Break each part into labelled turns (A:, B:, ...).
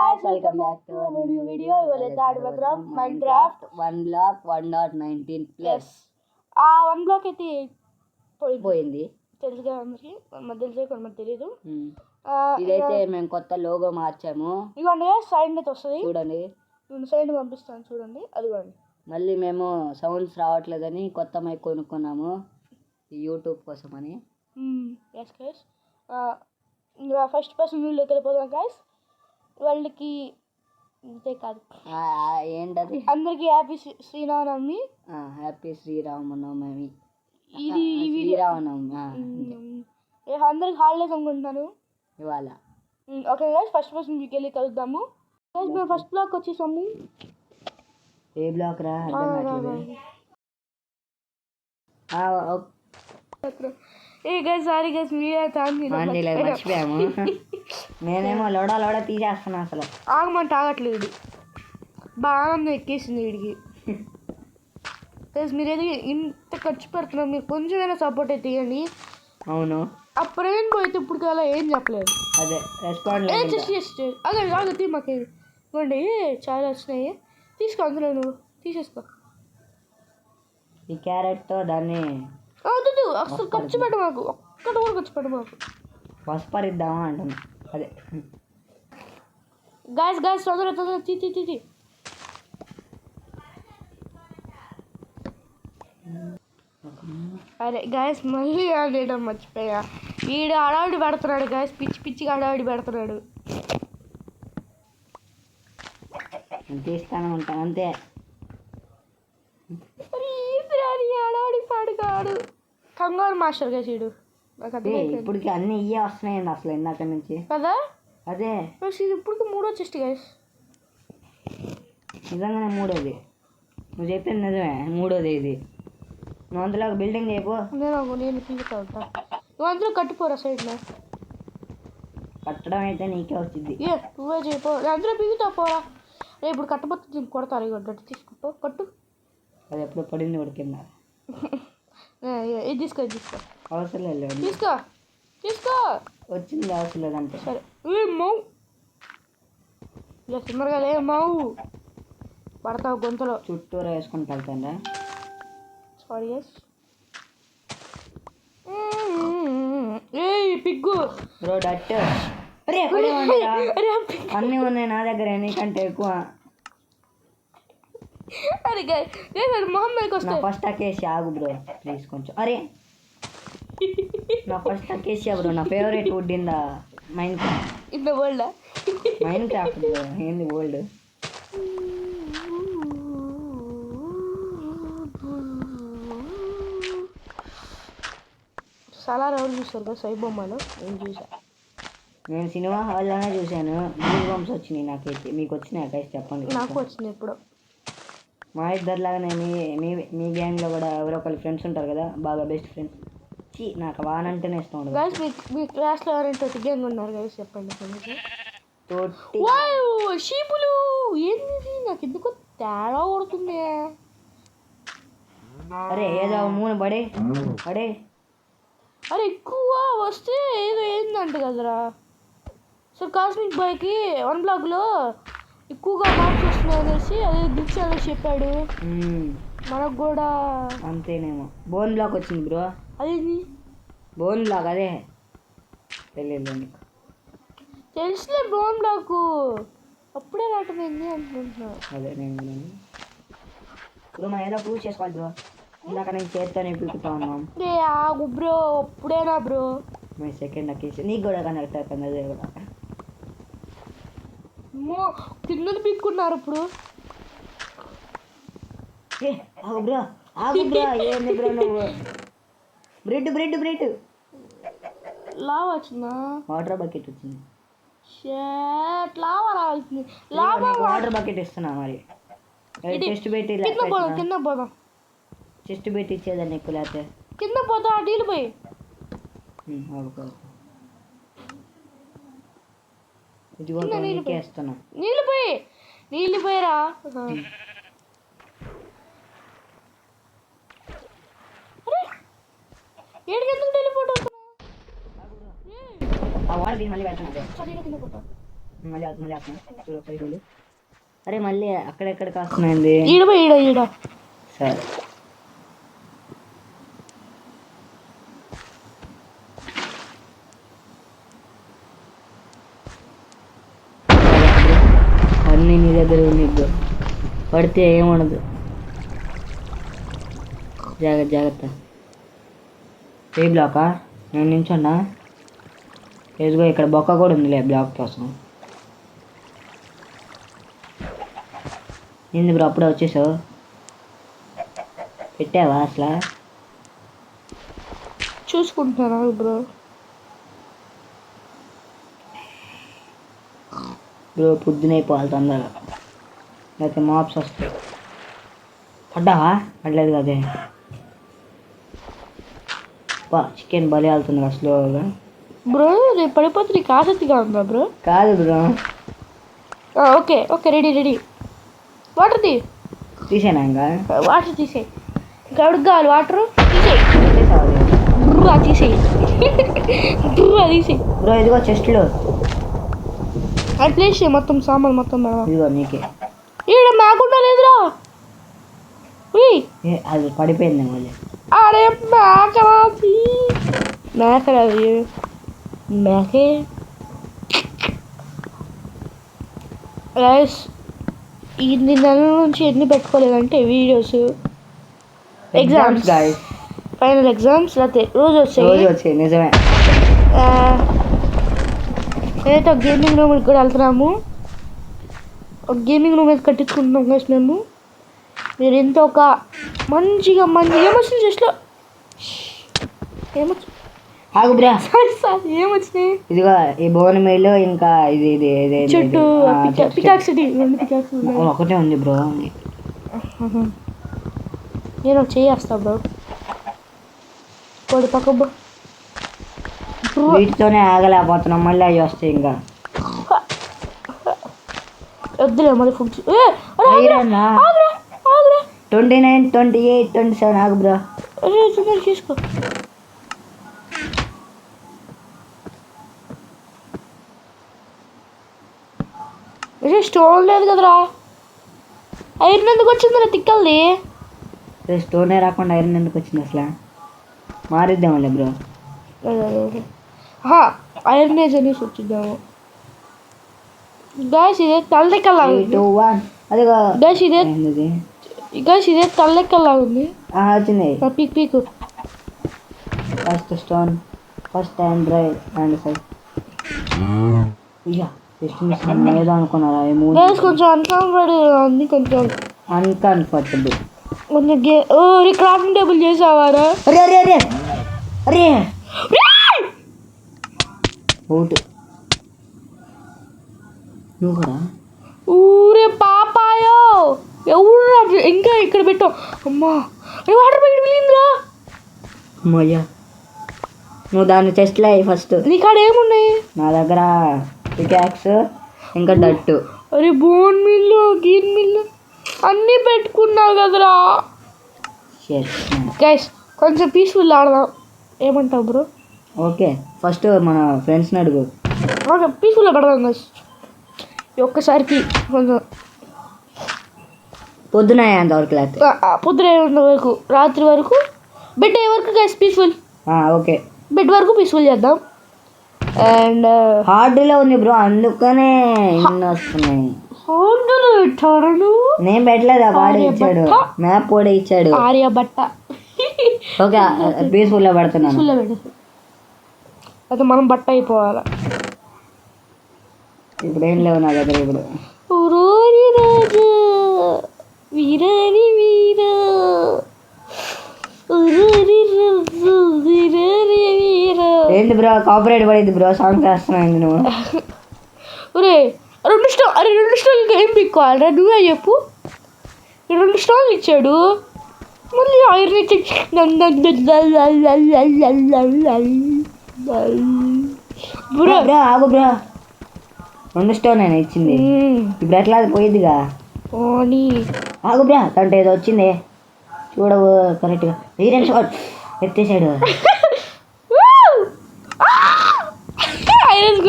A: guys, welcome back to a new video. ఇవాళ ఆడబోతున్నాం Minecraft 1 block 1.19 plus. ఆ 1 block అయితే పోయింది తెలుసుగా అందరికి, మనకు తెలిసే కొంతమంది తెలియదు. ఇదైతే మేము కొత్త లోగో మార్చాము. ఇదిగోండి సైడ్ అయితే వస్తుంది చూడండి, సైడ్ పంపిస్తాను చూడండి. అదిగోండి మళ్ళీ మేము సౌండ్స్ రావట్లేదని కొత్త మైక్ కొనుక్కున్నాము యూట్యూబ్ కోసం అని. ఎస్ గైస్, ఫస్ట్ పర్సన్ వీళ్ళకి వెళ్ళిపోతాం గైస్. వాళ్ళకి అంతే కాదు, ఏంటది, అందరికి హ్యాపీ శ్రీరామనవమి. హ్యాపీ శ్రీరామనవమి. ఇది శ్రీరామనవమి అందరికి హాలిడేస్ అనుకుంటున్నాను ఇవాళ. ఓకే గైస్, ఫస్ట్ పర్సన్ వీళ్ళకి వెళ్ళి కలుద్దాము గైస్. మేము ఫస్ట్ బ్లాక్ వచ్చేసాము. ఏ బ్లాక్ రా? ఏ గైస్ సారీ గైస్, మర్చిపోయాము. నేనేమో లోడ తీసేస్తున్నా, అసలు ఆగమంటే ఆగట్లేదు. బాగా ఎక్కేసింది వీడికి. గైస్ మీరేది ఇంత ఖర్చు పెడుతున్నారు, మీరు కొంచెమైనా సపోర్ట్ అయితే ఇవ్వండి. అవును, అప్పుడేం పోయితే ఇప్పుడు కదా ఏం చెప్పలేదు. అదే రెస్పాండ్ అదే మాకు ఇవ్వండి, చాలా వచ్చినాయి. తీసుకో, అందులో నువ్వు తీసేసుకో. ఈ క్యారెట్తో దాన్ని అవుతుంది. అసలు ఖర్చు పెట్ట మాకు, ఒక్కటి కూడా ఖర్చు పెట్ట మాకు. పసుపరిద్దామా అంటున్నా. అదే గాయస్ తొందర తీ. అరే గాయస్ మళ్ళీ ఆడేయడం మర్చిపోయా. వీడు హడావిడి పెడుతున్నాడు గాయస్, పిచ్చిగా హడావిడి పెడుతున్నాడు. తీస్తానే ఉంటాను అంతే. హడావిడి పాడుగాడు కంగారు మాస్టర్ గా చీడు. ఇప్పటికి అన్ని ఇవే వస్తున్నాయండి అసలు ఇందాక నుంచి కదా. అదే ఇప్పటికి 3వ చెస్ట్ గైస్, నిజంగానే 3వది. నువ్వు చెప్పింది నిజమే, 3వది ఇది. నువ్వు అందులో బిల్డింగ్ చేయపో. నేను పీకుతా ఉంటా, నువ్వు అందులో కట్టిపోరా సైడ్లో. కట్టడం అయితే నీకే వచ్చింది. నువ్వే చేయపో, అందులో పీకుతా పోరా. ఇప్పుడు కట్టబోతుంది కొడతారు. ఇవ్వడ్డట్టు తీసుకుంటా కట్టు. అది ఎప్పుడు పడింది కూడా కింద. ఇది తీసుకో అవసరం లేదు. తీసుకో వచ్చింది అవసరం లేదంటే సరే. మౌ సిమ్మర్ కదా, మౌ పడతావు గొంతులో. చుట్టూరా వేసుకుని వెళ్తాండా. Sorry yes. పిగ్గు బ్రో డట్. అన్నీ ఉన్నాయి నా దగ్గర, నీకంటే ఎక్కువ. అరే మొహమ్మద్కి వస్తా. ఫస్ట్ అకేసి ఆగు బ్రో ప్లీజ్ కొంచెం. అరే నా ఫస్ట్ అకేసియా బ్రో, నా favourite wood in the world. Minecraft bro, ఏంది వరల్డ్. చాలా రోజులు చూస్తారు కదా సై బొమ్మలు. నేను సినిమా హాల్లోనే చూశాను. గూస్ బంప్స్ వచ్చినాయి నాకైతే. మీకు వచ్చినాయి అకైతే చెప్పండి. నాకు వచ్చినాయి ఇప్పుడు. మా ఇద్దరిలాగానే మీ గ్యాంగ్లో కూడా ఎవరో ఒకరి ఫ్రెండ్స్ ఉంటారు కదా, బాగా బెస్ట్ ఫ్రెండ్స్. నాకు వానంటేనే ఇష్టం ఉండదు. గైస్ మీ క్లాస్లో ఎవరైనా గ్యాంగ్ ఉన్నారు గైస్ చెప్పండి. షీపులు ఏంది, నాకు ఎందుకు తేడా కొడుతుంది. అరే ఏదో మూన పడే. అరే ఎక్కువ వస్తే ఏదో ఏందంట కదరా. సో కాస్మిక్ బాయ్కి 1 బ్లాక్లో ఎక్కువగా మార్క్స్ వస్తున్నాయి అనేసి అదే గిఫ్ట్స్ అదే చెప్పాడు. మనకు కూడా అంతేనేమో. బోన్ బ్లాక్ వచ్చింది బ్రో. అదేంది బోన్ బ్లాక్? అదే తెలియదు నీకు? తెలుసులే బోన్ బ్లాక్, అప్పుడే రావటమైంది అనుకుంటున్నా. అదే నేను ఇప్పుడు మనం ఏదో ప్రూవ్ చేసుకోవాలి బ్రో. ఇందాక నేను చేత్తోనే పీకుతా ఉన్నాం. ఆగు బ్రో, అప్పుడేనా బ్రో. మీ సెకండ్ అకేసి నీకు కూడా కనెక్ట్ అవుతుంది. అదే కూడా కింద పీక్కున్నారు ఇప్పుడు. ఆగు బ్రో ఏంది బ్రో నువ్వు. బ్రెడ్ లావా వచ్చిందా? వాటర్ బకెట్ వచ్చింది. లావా రావాల్సింది. వాటర్ బకెట్ ఇస్తున్నా మరి. చెస్ట్ పెట్టి కింద పోదాం. చెస్ట్ పెట్టి ఇచ్చేదాన్ని ఎక్కువ లేకపోతే కింద పోతా. నీళ్ళు పోయి నీళ్ళు పోయిరా. ఏడికి ఎందుకు వెళ్ళిపోతా. మళ్ళీ
B: అరే మళ్ళీ అక్కడెక్కడ కాస్తున్నాయింది
A: ఈడ
B: సరే అన్నీ నీ దగ్గర ఉంది పడితే ఏముండదు జాగ్రత్త ఏ బ్లాకా నేను నించున్నా వేసుకో ఇక్కడ బొక్క కూడా ఉందిలే బ్లాక్ కోసం ఏంది బ్రో అప్పుడే వచ్చేసావు పెట్టావా అసలు
A: చూసుకుంటున్నారా బ్రో
B: పొద్దునైపోవాలి తొందరగా లేకపోతే మాప్స్ వస్తాయి పడ్డావా పడలేదు కదే చికెన్ బలి వెళ్తుంది కదా స్లోగా
A: బ్రో రేపు పడిపోతే నీకు ఆసక్తిగా ఉందా బ్రో
B: కాదు బ్రో
A: ఓకే రెడీ వాటర్
B: తీసేనా ఇంకా
A: వాటర్ తీసేయి ఇంకా ఎవరికి కావాలి వాటర్ తీసేయి
B: బ్రో ఇదిగో చెస్ట్లో
A: అది ప్లేస్ చేయి మొత్తం సామాన్ మొత్తం
B: ఇదిగో నీకే
A: ఈడ మేకుండా లేదురా
B: అది పడిపోయింది మళ్ళీ
A: అరే మేకే ఇన్ని నెలల నుంచి ఎన్ని పెట్టుకోలేదంటే వీడియోస్ ఎగ్జామ్స్ ఫైనల్ ఎగ్జామ్స్ లేకపోతే రోజు
B: వచ్చాయి నిజమే
A: నేనైతే గేమింగ్ రూమ్కి కూడా వెళ్తున్నాము ఒక గేమింగ్ రూమ్ అయితే కట్టించుకుంటున్నాం గైస్ మేము మీరు ఎంత ఒక మంచిగా ఏమొచ్చింది జస్ట్లో ఏమొచ్చినాయి
B: ఇదిగో ఈ బోన్ మేలు ఇంకా ఇది
A: చెట్టు
B: ఒకటే ఉంది బ్రో
A: నేను చేస్తా బ్రో కోడి పక్క
B: వీటితోనే ఆగలేకపోతున్నాం మళ్ళీ అవి వస్తాయి ఇంకా
A: వద్దులే మళ్ళీ ఫుడ్
B: 29, 28, 27 ఆగు బ్రో
A: తీసుకో స్టోన్ లేదు కదరా ఐరన్ ఎందుకు వచ్చిందిరా తిక్కల్ది
B: స్టోనే రాకుండా ఐరన్ ఎందుకు వచ్చింది అసలు మారిద్దాంలే బ్రో
A: ఐరన్ ఏజ్ అనేసి వచ్చిద్దాము గాయస్ ఇదే తలెక్కలా గాయస్ ఇదే తలెక్కలా ఉంది
B: వచ్చింది
A: పీకు
B: first stone first and dry and side ఏదో అనుకున్నారా
A: కొంచెం కొంచెం
B: అన్కంఫర్టబుల్
A: క్రాఫ్టింగ్ టేబుల్ చేసావారా
B: అరే ఓటు నువ్వు కూడా
A: ఊరే పాపాయో ఎవరు ఇంకా ఇక్కడ పెట్టావు అమ్మా వాటర్ ప్యాకెట్ మిగిలిందిరా
B: అమ్మయ్యా నువ్వు దాన్ని చెస్ట్లో అయ్యి ఫస్ట్
A: నీకాడ ఏమున్నాయి
B: నా దగ్గర పికాక్స్ ఇంకా డట్టు
A: అరే బోన్ మిల్లు గీన్ మిల్లు అన్నీ పెట్టుకున్నావు కదరా గైస్ కొంచెం పీస్ఫుల్ ఆడదాం ఏమంటావు బ్రో
B: ఓకే ఫస్ట్ మన ఫ్రెండ్స్ని అడుగు
A: ఓకే పీస్ఫుల్గా పెడదాం గైస్ ఒక్కసారికి కొంచెం
B: పొద్దున అంతవరకు లేకపోతే
A: పొద్దున వరకు రాత్రి వరకు బెడ్ అయ్యే వరకు గైస్ పీస్ఫుల్
B: ఓకే
A: బెడ్ వరకు పీస్ఫుల్ చేద్దాం అండ్
B: హార్డ్లో ఉంది బ్రో అందుకనే ఇన్ని వస్తున్నాయి నేను పెట్టలేదు వాడే ఇచ్చాడు మ్యాప్ కూడా ఇచ్చాడు
A: ఆర్యభట్ట
B: ఓకే పీస్ఫుల్గా పెడుతున్నాను
A: అయితే మనం బట్ట అయిపోవాలి
B: ఇప్పుడు ఏం లేవు నా దగ్గర ఇప్పుడు
A: రాజు వీరాని వీర
B: ఏంటి బ్రో కాపరేట్ పడింది బ్రో సాంగ్ చేస్తున్నాయింది నువ్వు
A: ఒరే రెండు స్టోన్లకి ఏం పిక్కోవాలరా నువ్వే చెప్పు 2 స్టోన్లు ఇచ్చాడు మళ్ళీ ఐరన్ ఇచ్చి
B: బ్రో ఆగు బ్రో 2 స్టోన్ అయినా ఇచ్చింది ఇప్పుడు ఎట్లా అది పోయిద్దిగా ఆగు బ్రో అంటే ఏదో వచ్చింది చూడవు కరెక్ట్గా ఐరన్ షాట్ ఎత్తేసాడు
A: ఐరన్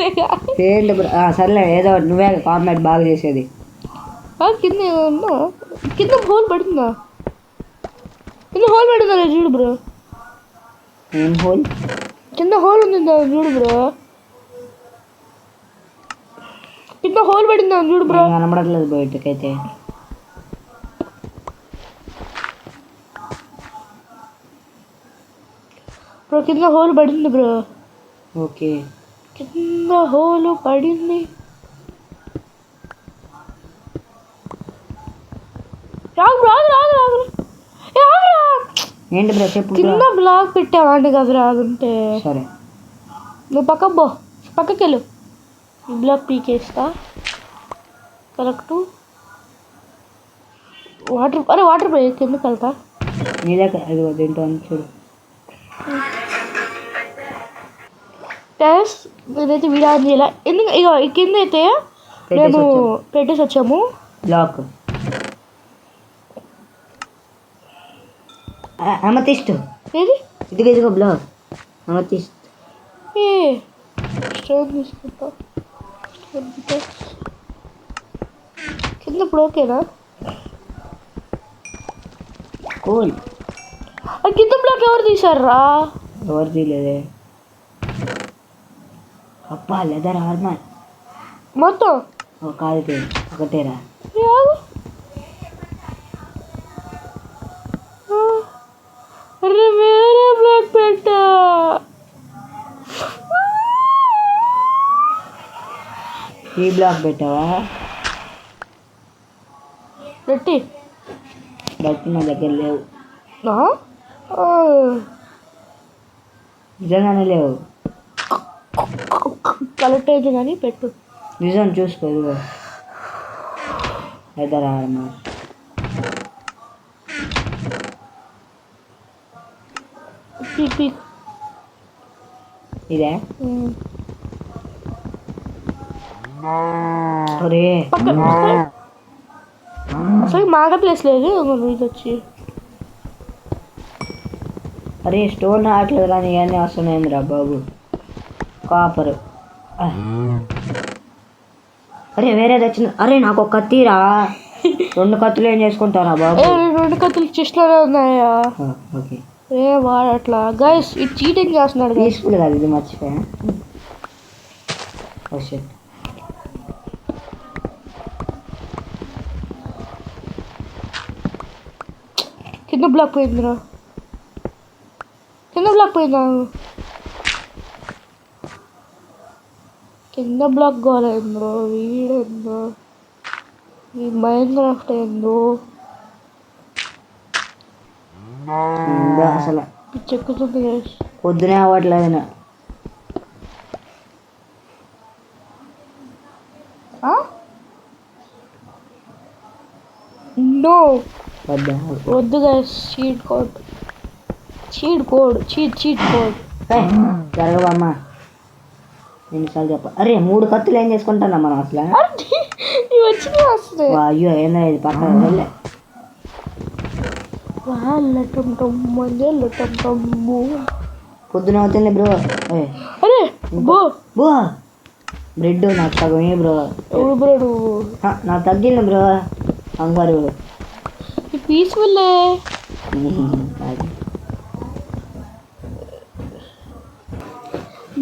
B: ఏంటి బ్రో సర్లే ఏదో ఒకటి నువ్వే కామెంట్ బాగా చేసేది.
A: కింద ఏమన్నా కింద హోల్ పడుతుందా? కింద హోల్ పడుతుందా చూడు బ్రో.
B: ఏం హోల్?
A: కింద హోల్ ఉంది చూడు బ్రో. కింద హోల్ పడిందా చూడు బ్రో.
B: కనబడట్లేదు బయటకైతే.
A: బ్రో కింద హోల్ పడింది బ్రో.
B: ఓకే
A: కింద హోల్ పడింది. రాగు రాగు రాగు రాగు.
B: ఏంటి బ్రో చెప్పు.
A: కింద బ్లాక్ పెట్టావాండి కదా రాగుంటే.
B: సరే
A: నువ్వు పక్కకి వెళ్ళు. బ్లాక్ పీకేస్తా. కరెక్ట్. వాటర్ పోయి కిందకి వెళ్తా.
B: నీ దగ్గర అది దీంట్లో అని చూడు.
A: గ్యాస్ నేనైతే వీడియో ఆన్ చేయాలి. ఎందుకు ఇక కింద అయితే మేము పెట్టేసి వచ్చాము
B: బ్లాక్. అమతిస్ట్
A: ఏది
B: ఇదిగో బ్లాక్ అమతిస్ట్.
A: స్టోన్ తీసుకుంటా. కింద ఇప్పుడు ఓకేనా?
B: కూల్.
A: కింద బ్లాక్ ఎవరు తీసారా?
B: ఎవరు తీయలేదే. అబ్బా లెదర్ ఆర్మర్
A: మొత్తం
B: కాదు ఒకటేరా.
A: వేరే బ్లాక్ పెట్టా.
B: ఈ బ్లాక్ పెట్టావా?
A: పెట్టి
B: నా దగ్గర లేవు.
A: ఆ?
B: నిజంగానే లేవు.
A: కలెక్ట్ అయితే కానీ పెట్టు.
B: నిజం చూసుకో. ఇదిగో లెదర్ ఆర్మర్.
A: పీక్
B: ఇదే. ఒరే
A: అసలు మాగా ప్లేస్ లేదు ఇది వచ్చి.
B: అరే స్టోన్ రావట్లేదు కానీ ఇవన్నీ వస్తున్నాయిందిరా బాబు. కాపరు. అరే వేరేది వచ్చింది. అరే నాకు ఒక కత్తిరా. 2 కత్తులు ఏం చేసుకుంటారా బాబు?
A: 2 కత్తులు చెస్ట్లోనే ఉన్నాయా?
B: ఓకే
A: వాడట్లా గైస్. ఇది చీటింగ్ చేస్తున్నాడు.
B: పీస్ఫుల్ కాదు ఇది, మర్చిపోయా.
A: కింద బ్లాక్ పోయిందిరా. కింద బ్లాక్ కావాలేందో. వీడేందో ఈ మైండ్ క్రాఫ్ట్ ఏందో
B: అసలు
A: చెక్కుతుంది.
B: పొద్దునే అవ్వట్లేదు.
A: నో వద్దు గైస్. Cheat code
B: జరగవమ్మా. ఎన్నిసార్లు చెప్ప. అరే 3 కత్తులు ఏం చేసుకుంటున్నా మనం అసలు?
A: వస్తున్నాయి.
B: అయ్యో ఏందా ఇది పక్కన వెళ్ళే. పొద్దున అవుతుంది బ్రో.
A: అరే బో
B: బ్రెడ్ నాకు సగం బ్రో.
A: బ్రెడ్
B: నాకు తగ్గింది బ్రో. అంగారు
A: పీస్ఫుల్.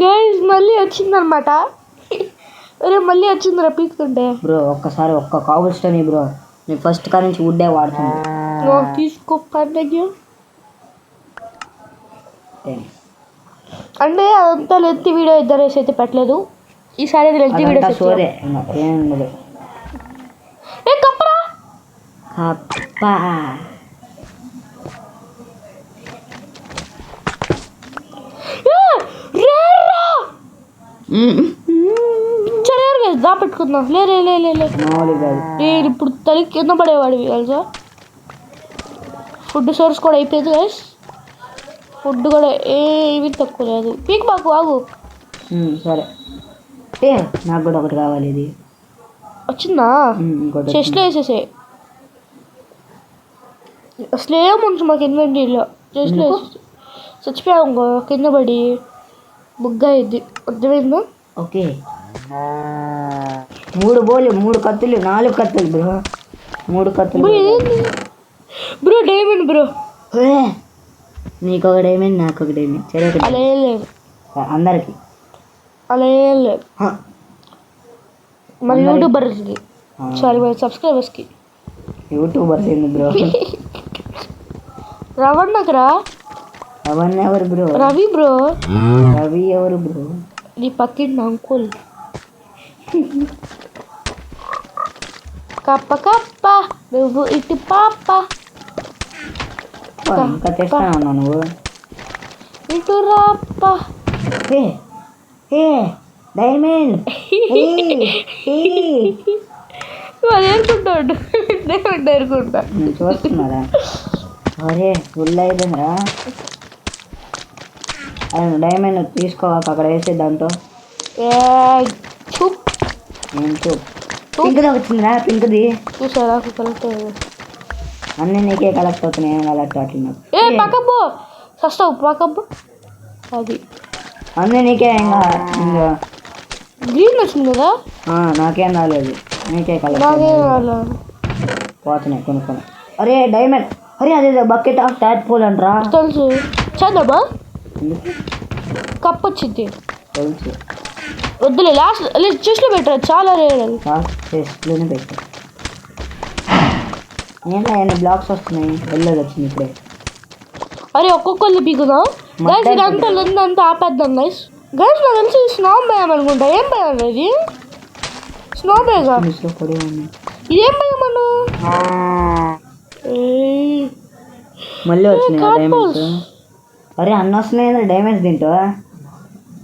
A: గైస్ మళ్ళీ వచ్చిందనమాట. అరే మళ్ళీ వచ్చిందిరా పీకుతుంటే.
B: బ్రో ఒక్కసారి ఒక్క కాబుల్ స్టోన్ బ్రో. నేను ఫస్ట్ కాడ నుంచి వుడ్డే వాడుతుంది.
A: తీసుకో కంటిన్యూ. అంటే అదంతా లెంత్ వీడియో ఇద్దరు అయితే పెట్టలేదు. ఈసారి లెంత్ వీడియో
B: సోరే ఏం ఉండదు.
A: కప్పరా
B: కప్ప.
A: దా పెట్టుకుందాం. నేను ఇప్పుడు తల్లి కింద పడేవాడివి తెలుసా. ఫుడ్ సోర్స్ కూడా అయిపోయింది గైస్. ఫుడ్ కూడా ఏమీ తక్కువ లేదు. పీక్ బాకు ఆగు.
B: సరే నాకు కూడా ఒకటి కావాలి. ఇది
A: వచ్చిందా? చెస్ట్లో వేసేసే. అసలు ఏముంటుంది మాకు ఇన్వెంటరీలో. చెస్ట్లో చచ్చిపోయాము కింద పడి బుగ్గ అయింది. అర్థమైందా?
B: ఓకే 3 బోలు 3 కత్తులు 4 కత్తులు బ్రో 3 కత్తులు
A: బ్రో డైమండ్ బ్రో.
B: నీకు ఒక డైమండ్ నాకు ఒక డైమండ్ సరే
A: అలా ఏం లేదు,
B: అందరికి
A: అలా ఏం లేదు. మన యూట్యూబర్స్కి సారీ మన సబ్స్క్రైబర్స్కి.
B: యూట్యూబర్స్ ఏంది బ్రో?
A: రవణ్ణకరా.
B: రవణ్ ఎవరు బ్రో?
A: రవి బ్రో.
B: రవి ఎవరు బ్రో?
A: నీ పక్కింటి అంకుల్. కప్ప కప్ప నువ్వు ఇటు పాప.
B: ఇంకా తెస్తాను అన్నా నువ్వు.
A: ఇటు రాప్ప.
B: ఏ డైమండ్
A: అది ఏరుకుంటాడు, డైమండ్ ఏరుకుంటా.
B: చూస్తున్నారా? అరే ఫుల్ అయిపోయిందిరా. డైమండ్ తీసుకోవాలి అక్కడ వేసే దాంట్లో.
A: చూప్
B: నేను పింక్ది వచ్చిందిరా, పింక్ది
A: చూసారా కలెక్ట్.
B: అన్నీ నీకే కలెక్ట్ అవుతున్నాయి, ఏం కలెక్ట్ అట్లా.
A: ఏ పక్కబో సస్తావు పక్కబో. అది
B: అన్నీ నీకే ఇంకా
A: గ్రీన్ వచ్చింది కదా.
B: నాకేం రాలేదు, నీకే కలెక్ట్
A: నాకేం రాలేదు.
B: పోతున్నాయి కొనుక్కొని. అరే డైమండ్, అరే అదే బకెట్ ఆఫ్ ట్యాట్ పోల్ అంటరా.
A: తెలుసు చేద్దామా? కప్ వచ్చింది
B: తెలుసు.
A: వద్దులే లాస్ట్ చెస్ట్లో పెట్టారు, చాలా రేర్ అది.
B: చెస్ట్లోనే పెట్టారు. ఏంటో ఎన్ని బ్లాక్స్ వస్తున్నాయి, వెళ్ళదు వచ్చింది ఇప్పుడే.
A: అరే ఒక్కొక్కళ్ళు పీకుదాం గైస్, ఇదంతా అంతా ఆపేద్దాం గైస్. గైస్ నాకు తెలిసి స్నో భయం అనుకుంటా. ఏం భయం ఇది? స్నో భయగా ఇదేం భయం అను.
B: మళ్ళీ వచ్చినాయి డైమండ్స్. అరే అన్న వస్తున్నాయి డైమండ్స్ తింటా.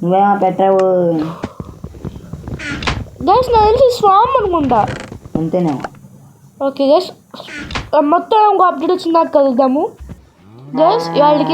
B: నువ్వేమో పెట్టావు
A: గైస్, నాకు తెలిసి స్వామ్ అనుకుంటా.
B: అంతేనే.
A: ఓకే గైస్, మొత్తం ఇంకో అప్డేట్ వచ్చిందాక కలుద్దాము గైస్. వాళ్ళకి